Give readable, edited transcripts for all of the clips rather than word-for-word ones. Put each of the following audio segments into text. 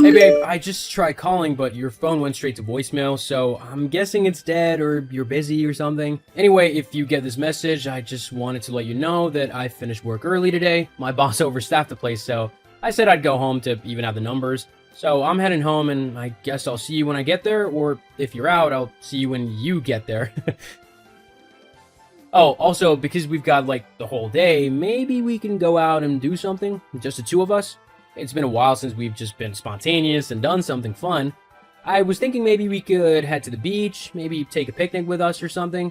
Hey babe, I just tried calling, but your phone went straight to voicemail, so I'm guessing it's dead or you're busy or something. Anyway, if you get this message, I just wanted to let you know that I finished work early today. My boss overstaffed the place, so I said I'd go home to even out the numbers. So I'm heading home, and I guess I'll see you when I get there, or if you're out, I'll see you when you get there. Oh, also, because we've got like the whole day, maybe we can go out and do something, just the two of us. It's been a while since we've just been spontaneous and done something fun. I was thinking maybe we could head to the beach, maybe take a picnic with us or something.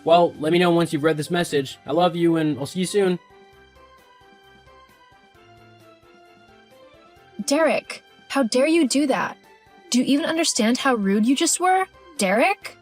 Well, let me know once you've read this message. I love you, and I'll see you soon. Derek, how dare you do that? Do you even understand how rude you just were? Derek?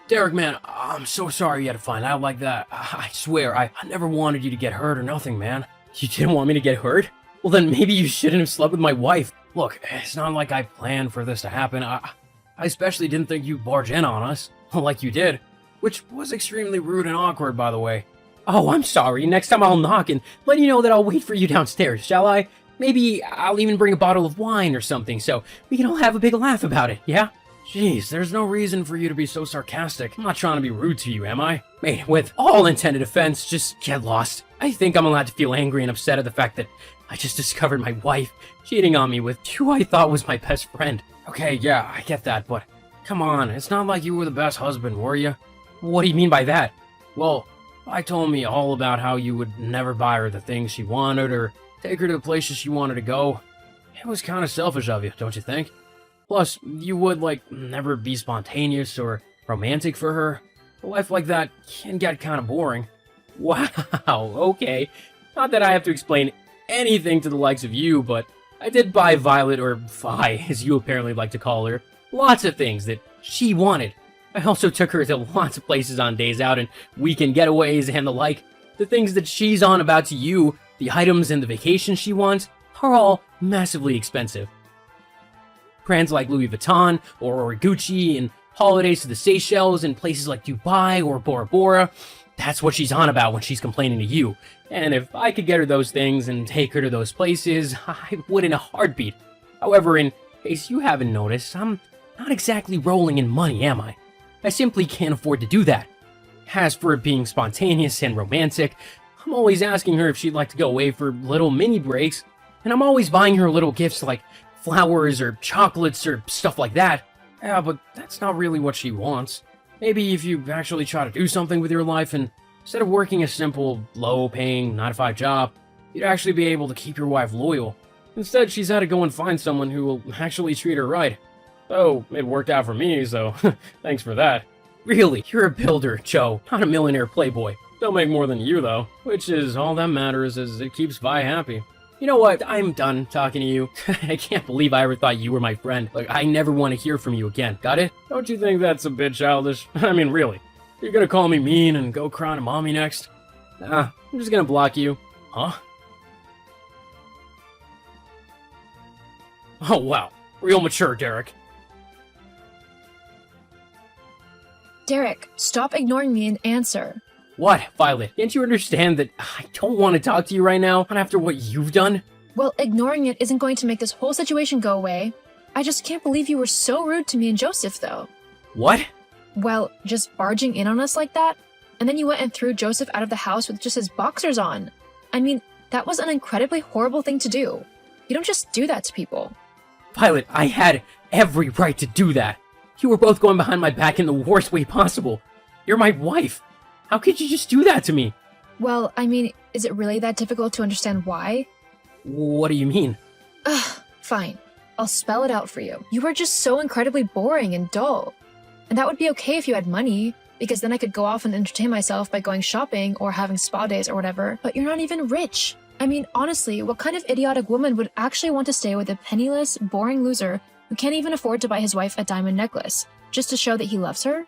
Derek, man, I'm so sorry you had to find out like that. I swear, I never wanted you to get hurt or nothing, man. You didn't want me to get hurt? Well, then maybe you shouldn't have slept with my wife. Look, it's not like I planned for this to happen. I especially didn't think you'd barge in on us, like you did, which was extremely rude and awkward, by the way. Oh, I'm sorry. Next time I'll knock and let you know that I'll wait for you downstairs, shall I? Maybe I'll even bring a bottle of wine or something so we can all have a big laugh about it, yeah? Jeez, there's no reason for you to be so sarcastic. I'm not trying to be rude to you, am I? Hey, with all intended offense, just get lost. I think I'm allowed to feel angry and upset at the fact that I just discovered my wife cheating on me with who I thought was my best friend. Okay, yeah, I get that, but come on, it's not like you were the best husband, were you? What do you mean by that? Well, I told me all about how you would never buy her the things she wanted or take her to the places she wanted to go. It was kind of selfish of you, don't you think? Plus, you would, never be spontaneous or romantic for her. A life like that can get kind of boring. Wow, okay. Not that I have to explain anything to the likes of you, but I did buy Violet, or Vi, as you apparently like to call her, lots of things that she wanted. I also took her to lots of places on days out and weekend getaways and the like. The things that she's on about to you, the items and the vacations she wants, are all massively expensive. Brands like Louis Vuitton or Gucci, and holidays to the Seychelles and places like Dubai or Bora Bora. That's what she's on about when she's complaining to you. And if I could get her those things and take her to those places, I would in a heartbeat. However, in case you haven't noticed, I'm not exactly rolling in money, am I? I simply can't afford to do that. As for it being spontaneous and romantic, I'm always asking her if she'd like to go away for little mini breaks, and I'm always buying her little gifts like flowers or chocolates or stuff like that. Yeah, but that's not really what she wants. Maybe if you actually try to do something with your life and instead of working a simple, low-paying 9-to-5 job, you'd actually be able to keep your wife loyal. Instead, she's had to go and find someone who will actually treat her right. Oh, it worked out for me, so thanks for that. Really, you're a builder, Joe, not a millionaire playboy. Don't make more than you, though, which is all that matters as it keeps Vi happy. You know what? I'm done talking to you. I can't believe I ever thought you were my friend. I never want to hear from you again. Got it? Don't you think that's a bit childish? I mean, really. You're gonna call me mean and go cry to mommy next? Nah, I'm just gonna block you. Huh? Oh, wow. Real mature, Derek. Derek, stop ignoring me and answer. What, Violet? Can't you understand that I don't want to talk to you right now, not after what you've done? Well, ignoring it isn't going to make this whole situation go away. I just can't believe you were so rude to me and Joseph, though. What? Well, just barging in on us like that? And then you went and threw Joseph out of the house with just his boxers on. I mean, that was an incredibly horrible thing to do. You don't just do that to people. Violet, I had every right to do that. You were both going behind my back in the worst way possible. You're my wife. How could you just do that to me? Well, I mean, is it really that difficult to understand why? What do you mean? Ugh, fine. I'll spell it out for you. You were just so incredibly boring and dull. And that would be okay if you had money, because then I could go off and entertain myself by going shopping or having spa days or whatever, but you're not even rich. I mean, honestly, what kind of idiotic woman would actually want to stay with a penniless, boring loser who can't even afford to buy his wife a diamond necklace, just to show that he loves her?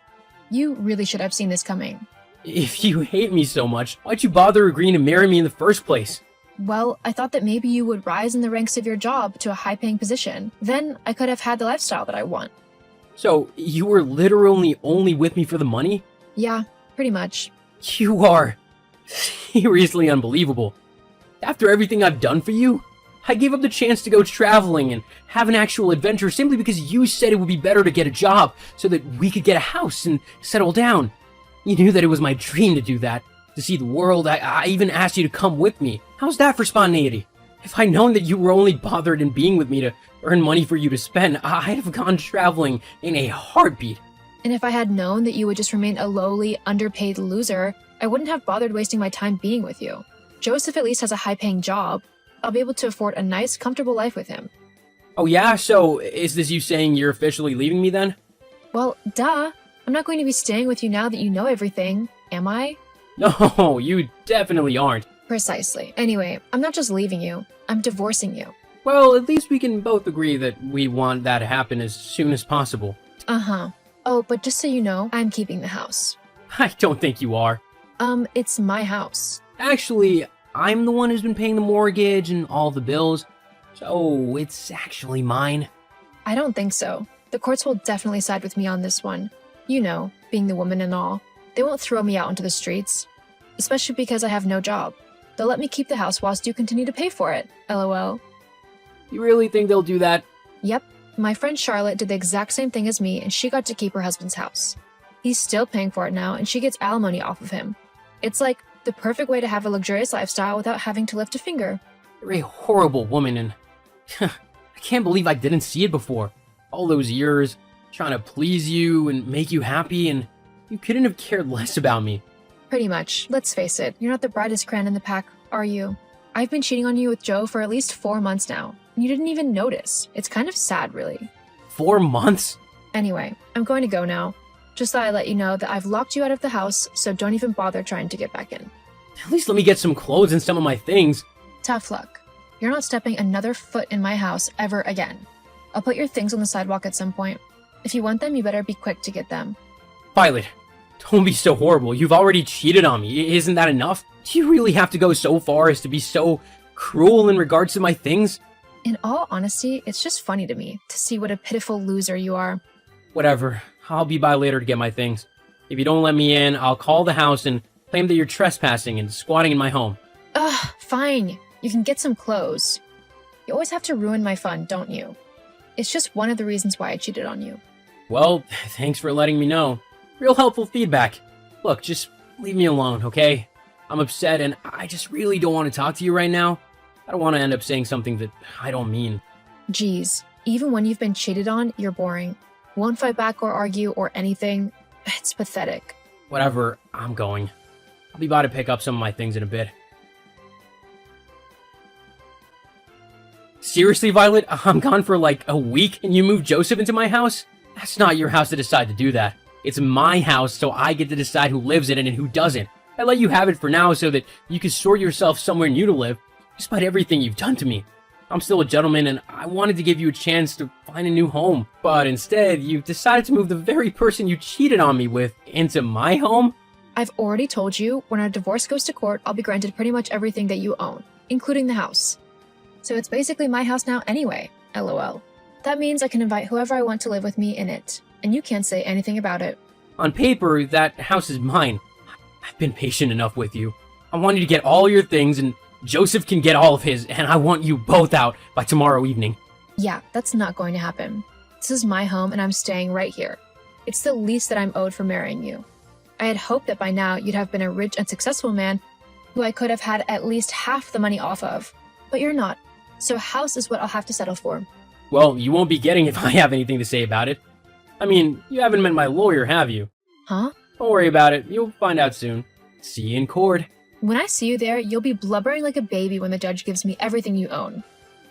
You really should have seen this coming. If you hate me so much, why'd you bother agreeing to marry me in the first place? Well, I thought that maybe you would rise in the ranks of your job to a high-paying position. Then I could have had the lifestyle that I want. So, you were literally only with me for the money? Yeah, pretty much. You are seriously unbelievable. After everything I've done for you? I gave up the chance to go traveling and have an actual adventure simply because you said it would be better to get a job so that we could get a house and settle down. You knew that it was my dream to do that, to see the world. I even asked you to come with me. How's that for spontaneity? If I'd known that you were only bothered in being with me to earn money for you to spend, I'd have gone traveling in a heartbeat. And if I had known that you would just remain a lowly, underpaid loser, I wouldn't have bothered wasting my time being with you. Joseph at least has a high-paying job. I'll be able to afford a nice, comfortable life with him. Oh yeah? So, is this you saying you're officially leaving me then? Well, duh. I'm not going to be staying with you now that you know everything, am I? No, you definitely aren't. Precisely. Anyway, I'm not just leaving you, I'm divorcing you. Well, at least we can both agree that we want that to happen as soon as possible. Uh-huh. Oh, but just so you know, I'm keeping the house. I don't think you are. It's my house. Actually, I'm the one who's been paying the mortgage and all the bills, so it's actually mine. I don't think so. The courts will definitely side with me on this one. You know, being the woman and all. They won't throw me out into the streets. Especially because I have no job. They'll let me keep the house whilst you continue to pay for it. LOL. You really think they'll do that? Yep. My friend Charlotte did the exact same thing as me and she got to keep her husband's house. He's still paying for it now and she gets alimony off of him. It's like the perfect way to have a luxurious lifestyle without having to lift a finger. You're a horrible woman and I can't believe I didn't see it before. All those years trying to please you and make you happy and you couldn't have cared less about me. Pretty much. Let's face it, you're not the brightest crayon in the pack, are you? I've been cheating on you with Joe for at least 4 months now, and you didn't even notice. It's kind of sad, really. 4 months? Anyway, I'm going to go now. Just thought I'd let you know that I've locked you out of the house, so don't even bother trying to get back in. At least let me get some clothes and some of my things. Tough luck. You're not stepping another foot in my house ever again. I'll put your things on the sidewalk at some point. If you want them, you better be quick to get them. Violet, don't be so horrible. You've already cheated on me. Isn't that enough? Do you really have to go so far as to be so cruel in regards to my things? In all honesty, it's just funny to me to see what a pitiful loser you are. Whatever. I'll be by later to get my things. If you don't let me in, I'll call the house and claim that you're trespassing and squatting in my home. Ugh, fine. You can get some clothes. You always have to ruin my fun, don't you? It's just one of the reasons why I cheated on you. Well, thanks for letting me know. Real helpful feedback. Look, just leave me alone, okay? I'm upset and I just really don't want to talk to you right now. I don't want to end up saying something that I don't mean. Geez, even when you've been cheated on, you're boring. Won't fight back or argue or anything. It's pathetic. Whatever, I'm going. I'll be by to pick up some of my things in a bit. Seriously, Violet? I'm gone for like a week and you moved Joseph into my house? That's not your house to decide to do that. It's my house, so I get to decide who lives in it and who doesn't. I let you have it for now so that you can sort yourself somewhere new to live, despite everything you've done to me. I'm still a gentleman and I wanted to give you a chance to find a new home. But instead, you've decided to move the very person you cheated on me with into my home? I've already told you, when our divorce goes to court, I'll be granted pretty much everything that you own, including the house. So it's basically my house now anyway, LOL. That means I can invite whoever I want to live with me in it, and you can't say anything about it. On paper, that house is mine. I've been patient enough with you. I want you to get all your things, and Joseph can get all of his, and I want you both out by tomorrow evening. Yeah, that's not going to happen. This is my home, and I'm staying right here. It's the least that I'm owed for marrying you. I had hoped that by now you'd have been a rich and successful man who I could have had at least half the money off of. But you're not, so a house is what I'll have to settle for. Well, you won't be getting it if I have anything to say about it. I mean, you haven't met my lawyer, have you? Huh? Don't worry about it. You'll find out soon. See you in court. When I see you there, you'll be blubbering like a baby when the judge gives me everything you own.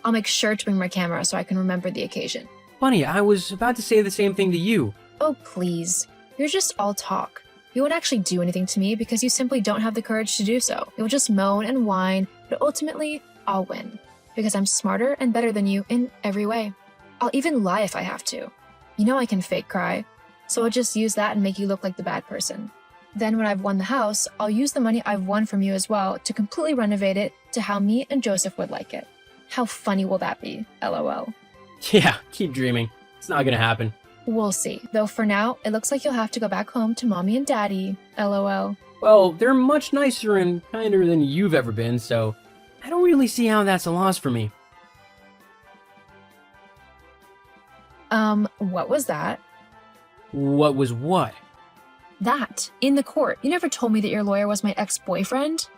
I'll make sure to bring my camera so I can remember the occasion. Funny, I was about to say the same thing to you. Oh, please. You're just all talk. You won't actually do anything to me because you simply don't have the courage to do so. You'll just moan and whine, but ultimately, I'll win. Because I'm smarter and better than you in every way. I'll even lie if I have to. You know I can fake cry, so I'll just use that and make you look like the bad person. Then when I've won the house, I'll use the money I've won from you as well to completely renovate it to how me and Joseph would like it. How funny will that be? LOL. Yeah, keep dreaming. It's not gonna happen. We'll see. Though for now, it looks like you'll have to go back home to mommy and daddy. LOL. Well, they're much nicer and kinder than you've ever been, so I don't really see how that's a loss for me. What was that? What was what? That, in the court. You never told me that your lawyer was my ex-boyfriend.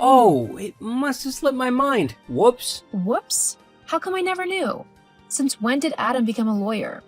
Oh, it must have slipped my mind. Whoops. Whoops. How come I never knew? Since when did Adam become a lawyer?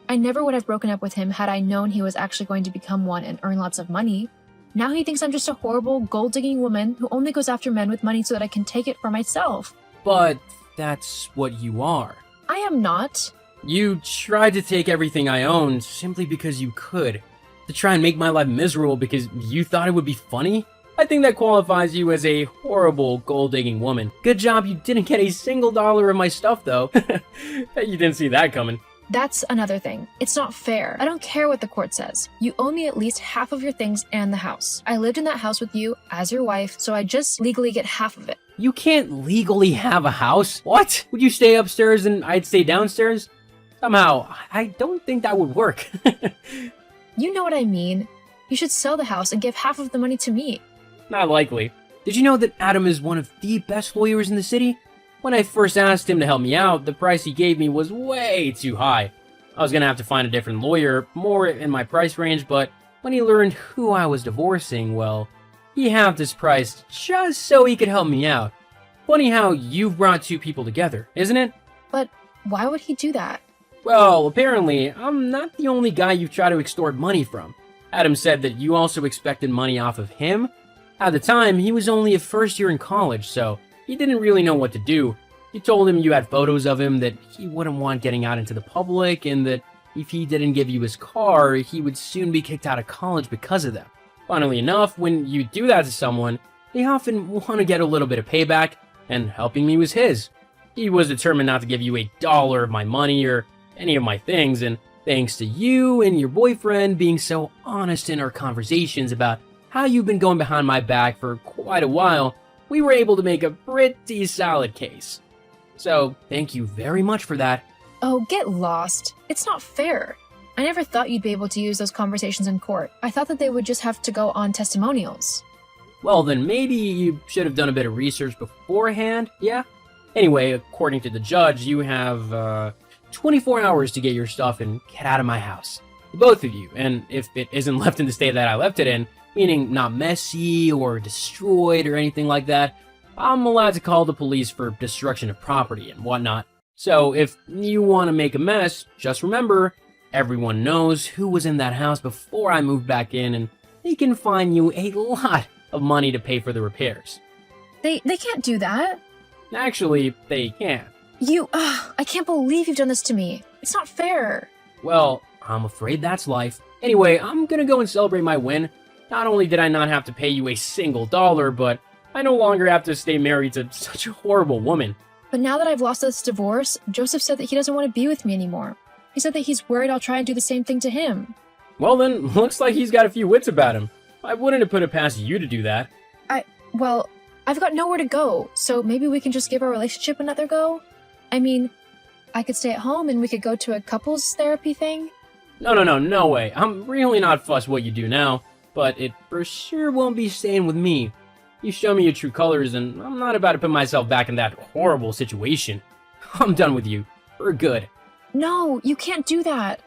I never would have broken up with him had I known he was actually going to become one and earn lots of money. Now he thinks I'm just a horrible, gold-digging woman who only goes after men with money so that I can take it for myself. But that's what you are. I am not. You tried to take everything I owned simply because you could. To try and make my life miserable because you thought it would be funny? I think that qualifies you as a horrible gold-digging woman. Good job you didn't get a single dollar of my stuff, though. You didn't see that coming. That's another thing. It's not fair. I don't care what the court says. You owe me at least half of your things and the house. I lived in that house with you as your wife, so I just legally get half of it. You can't legally have a house. What? Would you stay upstairs and I'd stay downstairs? Somehow, I don't think that would work. You know what I mean. You should sell the house and give half of the money to me. Not likely. Did you know that Adam is one of the best lawyers in the city? When I first asked him to help me out, the price he gave me was way too high. I was gonna have to find a different lawyer, more in my price range, but when he learned who I was divorcing, well, he halved his price just so he could help me out. Funny how you've brought two people together, isn't it? But why would he do that? Well, apparently, I'm not the only guy you've tried to extort money from. Adam said that you also expected money off of him. At the time, he was only a first year in college, so he didn't really know what to do. You told him you had photos of him that he wouldn't want getting out into the public, and that if he didn't give you his car, he would soon be kicked out of college because of them. Funnily enough, when you do that to someone, they often want to get a little bit of payback, and helping me was his. He was determined not to give you a dollar of my money or any of my things, and thanks to you and your boyfriend being so honest in our conversations about how you've been going behind my back for quite a while, we were able to make a pretty solid case. So, thank you very much for that. Oh, get lost. It's not fair. I never thought you'd be able to use those conversations in court. I thought that they would just have to go on testimonials. Well, then maybe you should have done a bit of research beforehand, yeah? Anyway, according to the judge, you have, 24 hours to get your stuff and get out of my house. Both of you, and if it isn't left in the state that I left it in, meaning not messy or destroyed or anything like that, I'm allowed to call the police for destruction of property and whatnot. So if you want to make a mess, just remember, everyone knows who was in that house before I moved back in, and they can fine you a lot of money to pay for the repairs. They can't do that. Actually, they can. I can't believe you've done this to me. It's not fair. Well, I'm afraid that's life. Anyway, I'm gonna go and celebrate my win. Not only did I not have to pay you a single dollar, but I no longer have to stay married to such a horrible woman. But now that I've lost this divorce, Joseph said that he doesn't want to be with me anymore. He said that he's worried I'll try and do the same thing to him. Well then, looks like he's got a few wits about him. I wouldn't have put it past you to do that. Well, I've got nowhere to go, so maybe we can just give our relationship another go? I mean, I could stay at home and we could go to a couples therapy thing. No way. I'm really not fussed what you do now, but it for sure won't be staying with me. You show me your true colors, and I'm not about to put myself back in that horrible situation. I'm done with you. For good. No, you can't do that.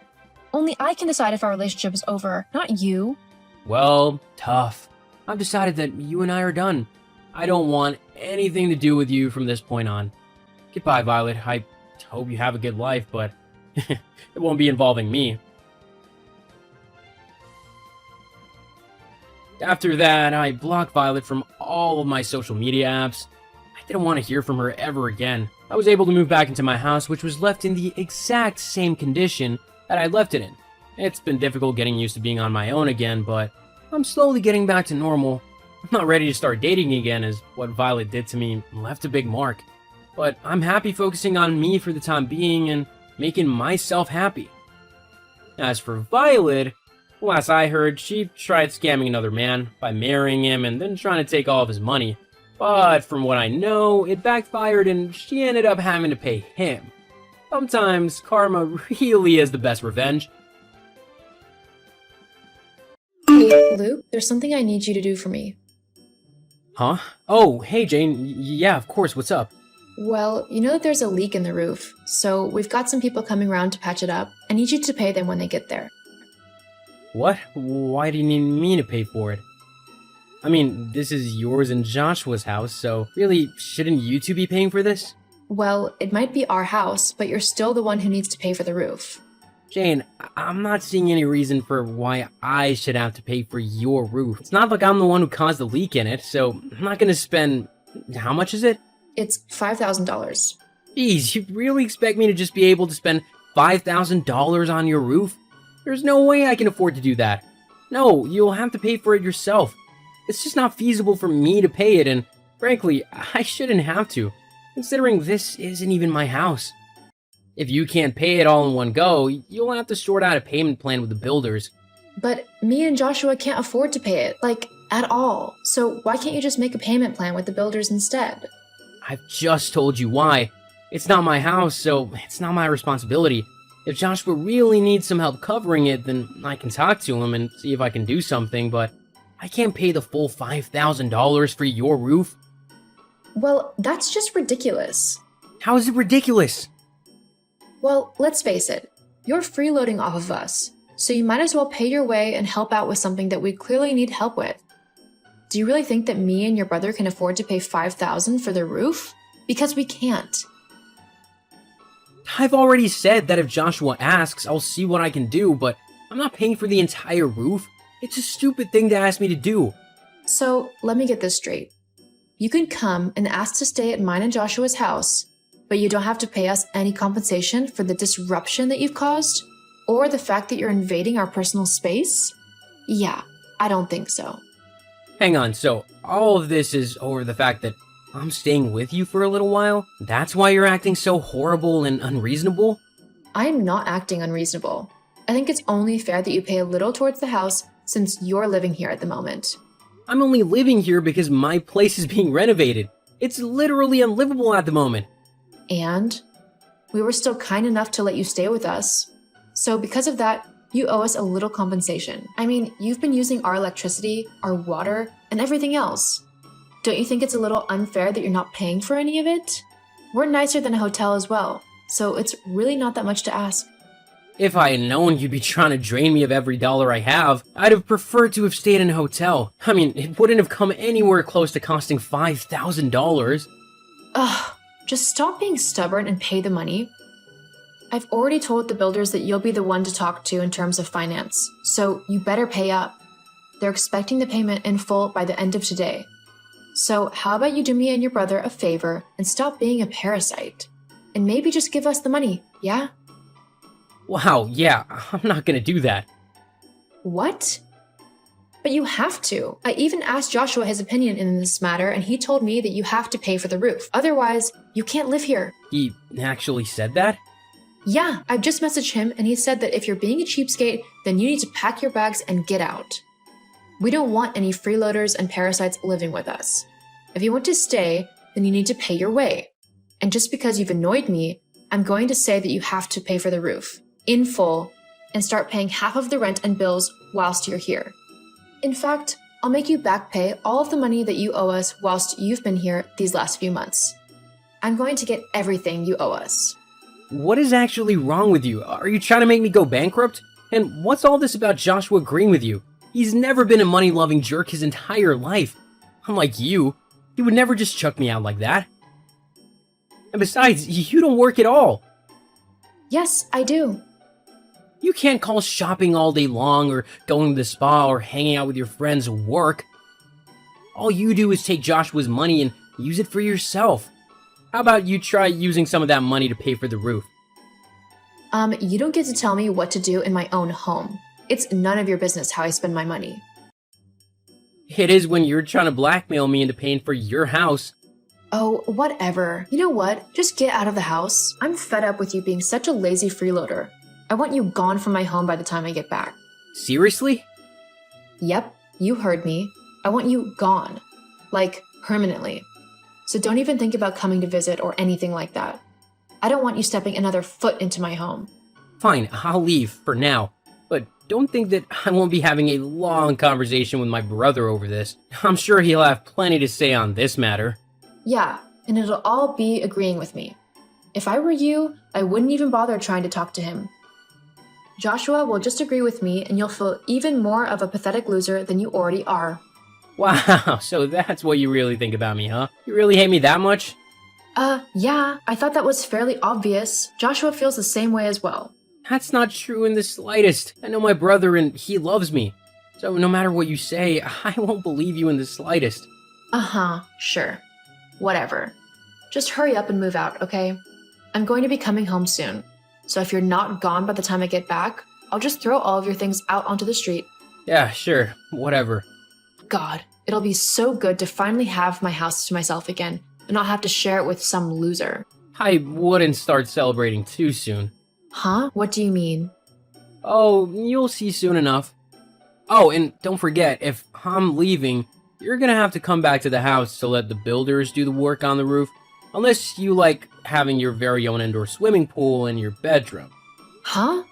Only I can decide if our relationship is over, not you. Well, tough. I've decided that you and I are done. I don't want anything to do with you from this point on. Goodbye, Violet. I hope you have a good life, but it won't be involving me. After that, I blocked Violet from all of my social media apps. I didn't want to hear from her ever again. I was able to move back into my house, which was left in the exact same condition that I left it in. It's been difficult getting used to being on my own again, but I'm slowly getting back to normal. I'm not ready to start dating again, as what Violet did to me left a big mark. But I'm happy focusing on me for the time being and making myself happy. As for Violet, last I heard, she tried scamming another man by marrying him and then trying to take all of his money. But from what I know, it backfired and she ended up having to pay him. Sometimes karma really is the best revenge. Hey, Luke, there's something I need you to do for me. Huh? Oh, hey Jane. Yeah, of course, what's up? Well, you know that there's a leak in the roof, so we've got some people coming around to patch it up. I need you to pay them when they get there. What? Why do you need me to pay for it? I mean, this is yours and Joshua's house, so really, shouldn't you two be paying for this? Well, it might be our house, but you're still the one who needs to pay for the roof. Jane, I'm not seeing any reason for why I should have to pay for your roof. It's not like I'm the one who caused the leak in it, so I'm not gonna spend... How much is it? It's $5,000. Geez, you really expect me to just be able to spend $5,000 on your roof? There's no way I can afford to do that. No, you'll have to pay for it yourself. It's just not feasible for me to pay it, and frankly, I shouldn't have to, considering this isn't even my house. If you can't pay it all in one go, you'll have to sort out a payment plan with the builders. But me and Joshua can't afford to pay it, at all. So why can't you just make a payment plan with the builders instead? I've just told you why. It's not my house, so it's not my responsibility. If Joshua really needs some help covering it, then I can talk to him and see if I can do something, but I can't pay the full $5,000 for your roof. Well, that's just ridiculous. How is it ridiculous? Well, let's face it. You're freeloading off of us, so you might as well pay your way and help out with something that we clearly need help with. Do you really think that me and your brother can afford to pay $5,000 for the roof? Because we can't. I've already said that if Joshua asks, I'll see what I can do, but I'm not paying for the entire roof. It's a stupid thing to ask me to do. So, let me get this straight. You can come and ask to stay at mine and Joshua's house, but you don't have to pay us any compensation for the disruption that you've caused? Or the fact that you're invading our personal space? Yeah, I don't think so. Hang on, so all of this is over the fact that I'm staying with you for a little while? That's why you're acting so horrible and unreasonable? I am not acting unreasonable. I think it's only fair that you pay a little towards the house since you're living here at the moment. I'm only living here because my place is being renovated. It's literally unlivable at the moment. And we were still kind enough to let you stay with us. So because of that, you owe us a little compensation. I mean, you've been using our electricity, our water, and everything else. Don't you think it's a little unfair that you're not paying for any of it? We're nicer than a hotel as well, so it's really not that much to ask. If I had known you'd be trying to drain me of every dollar I have, I'd have preferred to have stayed in a hotel. I mean, it wouldn't have come anywhere close to costing $5,000. Ugh, just stop being stubborn and pay the money. I've already told the builders that you'll be the one to talk to in terms of finance, so you better pay up. They're expecting the payment in full by the end of today. So how about you do me and your brother a favor and stop being a parasite? And maybe just give us the money, yeah? Wow, yeah, I'm not gonna do that. What? But you have to. I even asked Joshua his opinion in this matter, and he told me that you have to pay for the roof. Otherwise, you can't live here. He actually said that? Yeah, I've just messaged him, and he said that if you're being a cheapskate, then you need to pack your bags and get out. We don't want any freeloaders and parasites living with us. If you want to stay, then you need to pay your way. And just because you've annoyed me, I'm going to say that you have to pay for the roof, in full, and start paying half of the rent and bills whilst you're here. In fact, I'll make you back pay all of the money that you owe us whilst you've been here these last few months. I'm going to get everything you owe us. What is actually wrong with you? Are you trying to make me go bankrupt? And what's all this about Joshua agreeing with you? He's never been a money-loving jerk his entire life. Unlike you, he would never just chuck me out like that. And besides, you don't work at all. Yes, I do. You can't call shopping all day long or going to the spa or hanging out with your friends work. All you do is take Joshua's money and use it for yourself. How about you try using some of that money to pay for the roof? You don't get to tell me what to do in my own home. It's none of your business how I spend my money. It is when you're trying to blackmail me into paying for your house. Oh, whatever. You know what? Just get out of the house. I'm fed up with you being such a lazy freeloader. I want you gone from my home by the time I get back. Seriously? Yep, you heard me. I want you gone. Like, permanently. So don't even think about coming to visit or anything like that. I don't want you stepping another foot into my home. Fine, I'll leave for now. But don't think that I won't be having a long conversation with my brother over this. I'm sure he'll have plenty to say on this matter. Yeah, and it'll all be agreeing with me. If I were you, I wouldn't even bother trying to talk to him. Joshua will just agree with me, and you'll feel even more of a pathetic loser than you already are. Wow, so that's what you really think about me, huh? You really hate me that much? Yeah, I thought that was fairly obvious. Joshua feels the same way as well. That's not true in the slightest. I know my brother and he loves me. So no matter what you say, I won't believe you in the slightest. Sure. Whatever. Just hurry up and move out, okay? I'm going to be coming home soon. So if you're not gone by the time I get back, I'll just throw all of your things out onto the street. Yeah, sure. Whatever. God, it'll be so good to finally have my house to myself again and not have to share it with some loser. I wouldn't start celebrating too soon. Huh? What do you mean? Oh, you'll see soon enough. Oh, and don't forget, if I'm leaving, you're gonna have to come back to the house to let the builders do the work on the roof. Unless you like having your very own indoor swimming pool in your bedroom. Huh?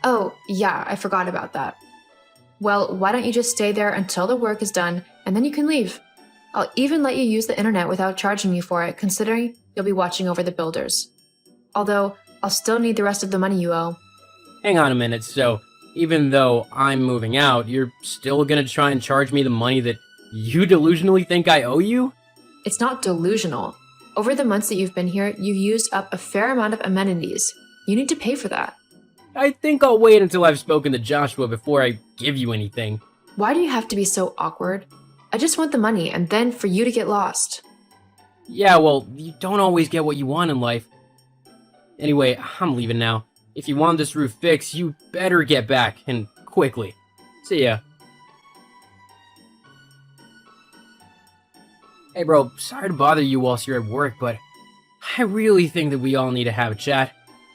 Oh, yeah, I forgot about that. Well, why don't you just stay there until the work is done, and then you can leave. I'll even let you use the internet without charging you for it, considering you'll be watching over the builders. Although, I'll still need the rest of the money you owe. Hang on a minute, so even though I'm moving out, you're still gonna try and charge me the money that you delusionally think I owe you? It's not delusional. Over the months that you've been here, you've used up a fair amount of amenities. You need to pay for that. I think I'll wait until I've spoken to Joshua before I give you anything. Why do you have to be so awkward? I just want the money and then for you to get lost. Yeah, well, you don't always get what you want in life. Anyway, I'm leaving now. If you want this roof fixed, you better get back, and quickly. See ya. Hey bro, sorry to bother you whilst you're at work, but I really think that we all need to have a chat.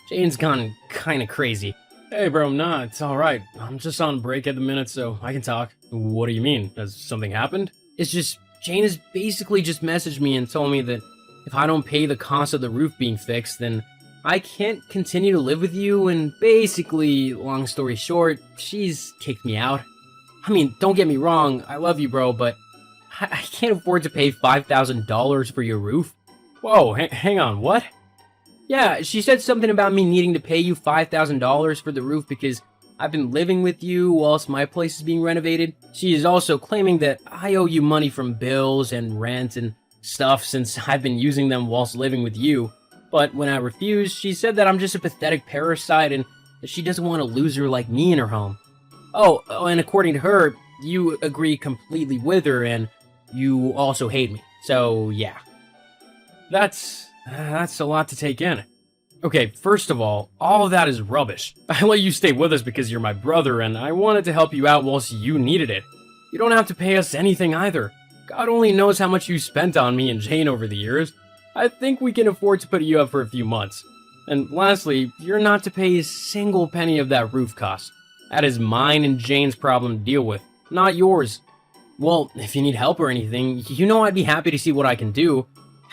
Jane's gone kinda crazy. Hey bro, nah, it's alright. I'm just on break at the minute, so I can talk. What do you mean? Has something happened? It's just, Jane has basically just messaged me and told me that if I don't pay the cost of the roof being fixed, then I can't continue to live with you, and basically, long story short, she's kicked me out. I mean, don't get me wrong, I love you bro, but I can't afford to pay $5,000 for your roof. Whoa, hang on, what? Yeah, she said something about me needing to pay you $5,000 for the roof because I've been living with you whilst my place is being renovated. She is also claiming that I owe you money from bills and rent and stuff since I've been using them whilst living with you. But when I refused, she said that I'm just a pathetic parasite and that she doesn't want a loser like me in her home. Oh, and according to her, you agree completely with her and you also hate me. So, yeah. That's a lot to take in. Okay, first of all of that is rubbish. I let you stay with us because you're my brother and I wanted to help you out whilst you needed it. You don't have to pay us anything either. God only knows how much you spent on me and Jane over the years. I think we can afford to put you up for a few months. And lastly, you're not to pay a single penny of that roof cost. That is mine and Jane's problem to deal with, not yours. Well, if you need help or anything, you know I'd be happy to see what I can do.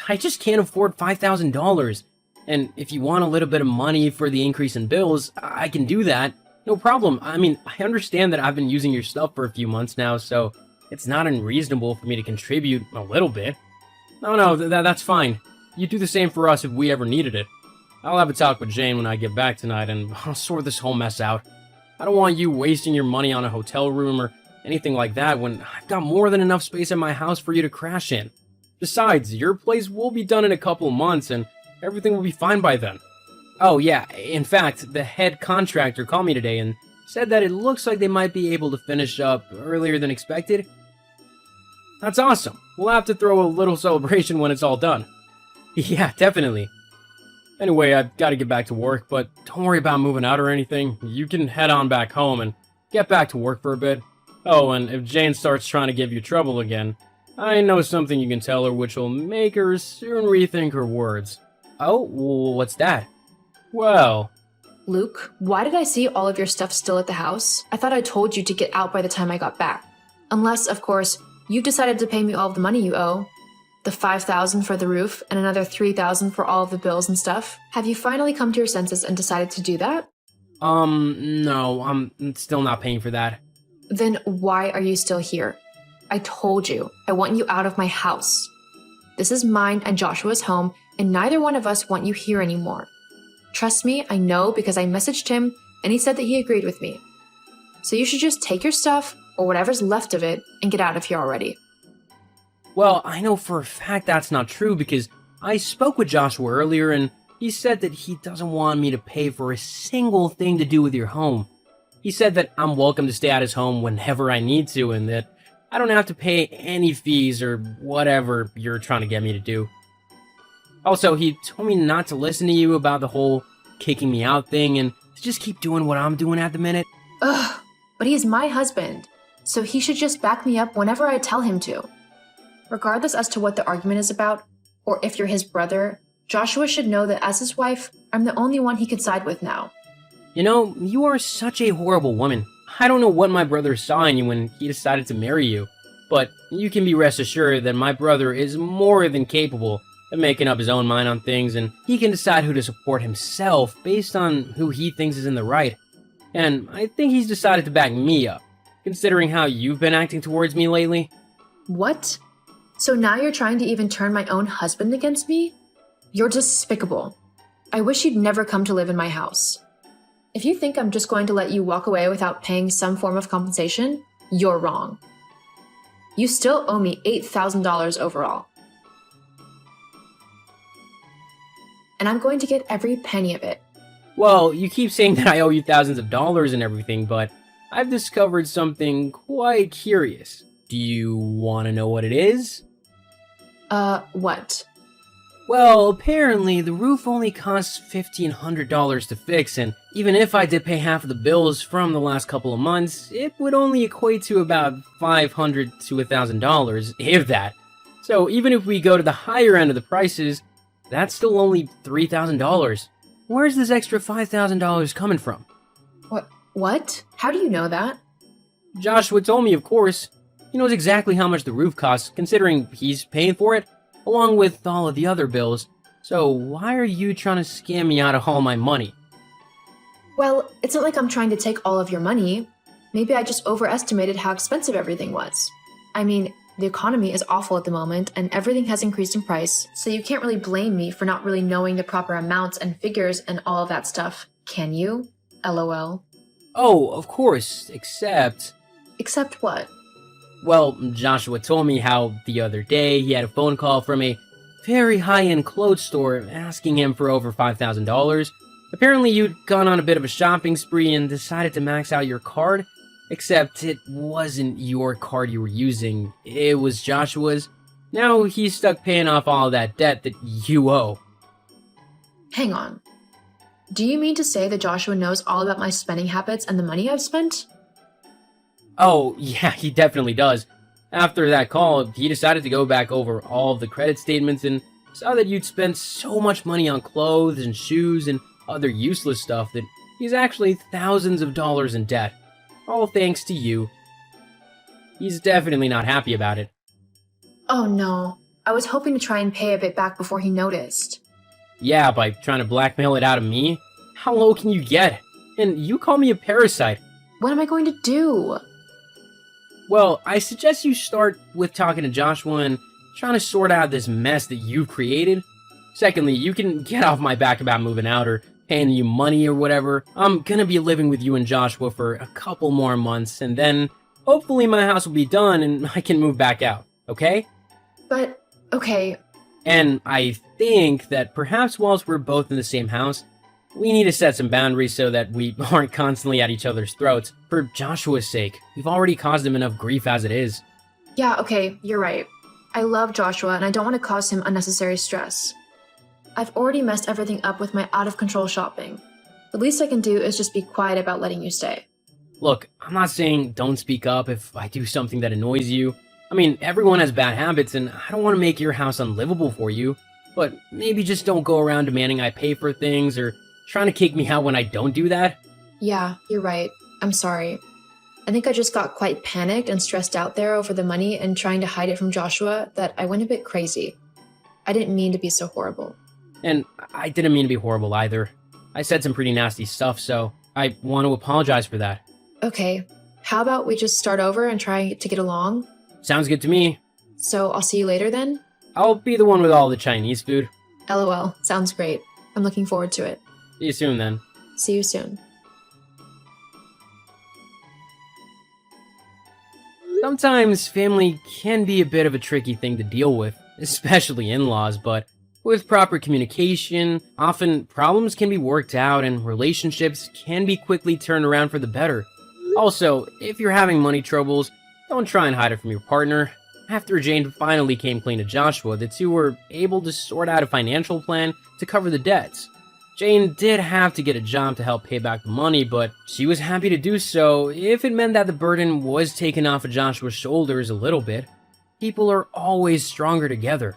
I just can't afford $5,000. And if you want a little bit of money for the increase in bills, I can do that. No problem. I mean, I understand that I've been using your stuff for a few months now, so it's not unreasonable for me to contribute a little bit. No, that's fine. You do the same for us if we ever needed it. I'll have a talk with Jane when I get back tonight, and I'll sort this whole mess out. I don't want you wasting your money on a hotel room or anything like that when I've got more than enough space at my house for you to crash in. Besides, your place will be done in a couple of months, and everything will be fine by then. Oh yeah, in fact, the head contractor called me today and said that it looks like they might be able to finish up earlier than expected. That's awesome. We'll have to throw a little celebration when it's all done. Yeah, definitely. Anyway, I've got to get back to work, but don't worry about moving out or anything. You can head on back home and get back to work for a bit. Oh, and if Jane starts trying to give you trouble again, I know something you can tell her which will make her soon rethink her words. Oh, what's that? Well... Luke, why did I see all of your stuff still at the house? I thought I told you to get out by the time I got back. Unless, of course, you've decided to pay me all of the money you owe. The $5,000 for the roof and another $3,000 for all of the bills and stuff. Have you finally come to your senses and decided to do that? No, I'm still not paying for that. Then why are you still here? I told you, I want you out of my house. This is mine and Joshua's home, and neither one of us want you here anymore. Trust me, I know because I messaged him and he said that he agreed with me. So you should just take your stuff, or whatever's left of it, and get out of here already. Well, I know for a fact that's not true because I spoke with Joshua earlier and he said that he doesn't want me to pay for a single thing to do with your home. He said that I'm welcome to stay at his home whenever I need to and that I don't have to pay any fees or whatever you're trying to get me to do. Also, he told me not to listen to you about the whole kicking me out thing and to just keep doing what I'm doing at the minute. Ugh, but he is my husband, so he should just back me up whenever I tell him to. Regardless as to what the argument is about, or if you're his brother, Joshua should know that as his wife, I'm the only one he could side with now. You know, you are such a horrible woman. I don't know what my brother saw in you when he decided to marry you, but you can be rest assured that my brother is more than capable of making up his own mind on things, and he can decide who to support himself based on who he thinks is in the right. And I think he's decided to back me up, considering how you've been acting towards me lately. What? So now you're trying to even turn my own husband against me? You're despicable. I wish you'd never come to live in my house. If you think I'm just going to let you walk away without paying some form of compensation, you're wrong. You still owe me $8,000 overall. And I'm going to get every penny of it. Well, you keep saying that I owe you thousands of dollars and everything, but I've discovered something quite curious. Do you want to know what it is? What? Well, apparently the roof only costs $1,500 to fix, and even if I did pay half of the bills from the last couple of months, it would only equate to about $500 to $1,000, if that. So even if we go to the higher end of the prices, that's still only $3,000. Where's this extra $5,000 coming from? What? How do you know that? Joshua told me, of course. He knows exactly how much the roof costs, considering he's paying for it, along with all of the other bills. So why are you trying to scam me out of all my money? Well, it's not like I'm trying to take all of your money. Maybe I just overestimated how expensive everything was. I mean, the economy is awful at the moment, and everything has increased in price, so you can't really blame me for not really knowing the proper amounts and figures and all of that stuff, can you? LOL. Oh, of course, except... Except what? Well, Joshua told me how the other day he had a phone call from a very high-end clothes store asking him for over $5,000. Apparently you'd gone on a bit of a shopping spree and decided to max out your card, except it wasn't your card you were using, it was Joshua's. Now he's stuck paying off all that debt that you owe. Hang on. Do you mean to say that Joshua knows all about my spending habits and the money I've spent? Oh, yeah, he definitely does. After that call, he decided to go back over all of the credit statements and saw that you'd spent so much money on clothes and shoes and other useless stuff that he's actually thousands of dollars in debt. All thanks to you. He's definitely not happy about it. Oh no. I was hoping to try and pay a bit back before he noticed. Yeah, by trying to blackmail it out of me? How low can you get? And you call me a parasite. What am I going to do? Well, I suggest you start with talking to Joshua and trying to sort out this mess that you've created. Secondly, you can get off my back about moving out or paying you money or whatever. I'm gonna be living with you and Joshua for a couple more months, and then hopefully my house will be done and I can move back out, okay? But, okay. And I think that perhaps whilst we're both in the same house, we need to set some boundaries so that we aren't constantly at each other's throats. For Joshua's sake, we've already caused him enough grief as it is. Yeah, okay, you're right. I love Joshua and I don't want to cause him unnecessary stress. I've already messed everything up with my out-of-control shopping. The least I can do is just be quiet about letting you stay. Look, I'm not saying don't speak up if I do something that annoys you. I mean, everyone has bad habits and I don't want to make your house unlivable for you. But maybe just don't go around demanding I pay for things or trying to kick me out when I don't do that. Yeah, you're right. I'm sorry. I think I just got quite panicked and stressed out there over the money and trying to hide it from Joshua that I went a bit crazy. I didn't mean to be so horrible. And I didn't mean to be horrible either. I said some pretty nasty stuff, so I want to apologize for that. Okay, how about we just start over and try to get along? Sounds good to me. So I'll see you later then? I'll be the one with all the Chinese food. LOL. Sounds great. I'm looking forward to it. See you soon then. See you soon. Sometimes family can be a bit of a tricky thing to deal with, especially in-laws, but with proper communication, often problems can be worked out and relationships can be quickly turned around for the better. Also, if you're having money troubles, don't try and hide it from your partner. After Jane finally came clean to Joshua, the two were able to sort out a financial plan to cover the debts. Jane did have to get a job to help pay back the money, but she was happy to do so if it meant that the burden was taken off of Joshua's shoulders a little bit. People are always stronger together.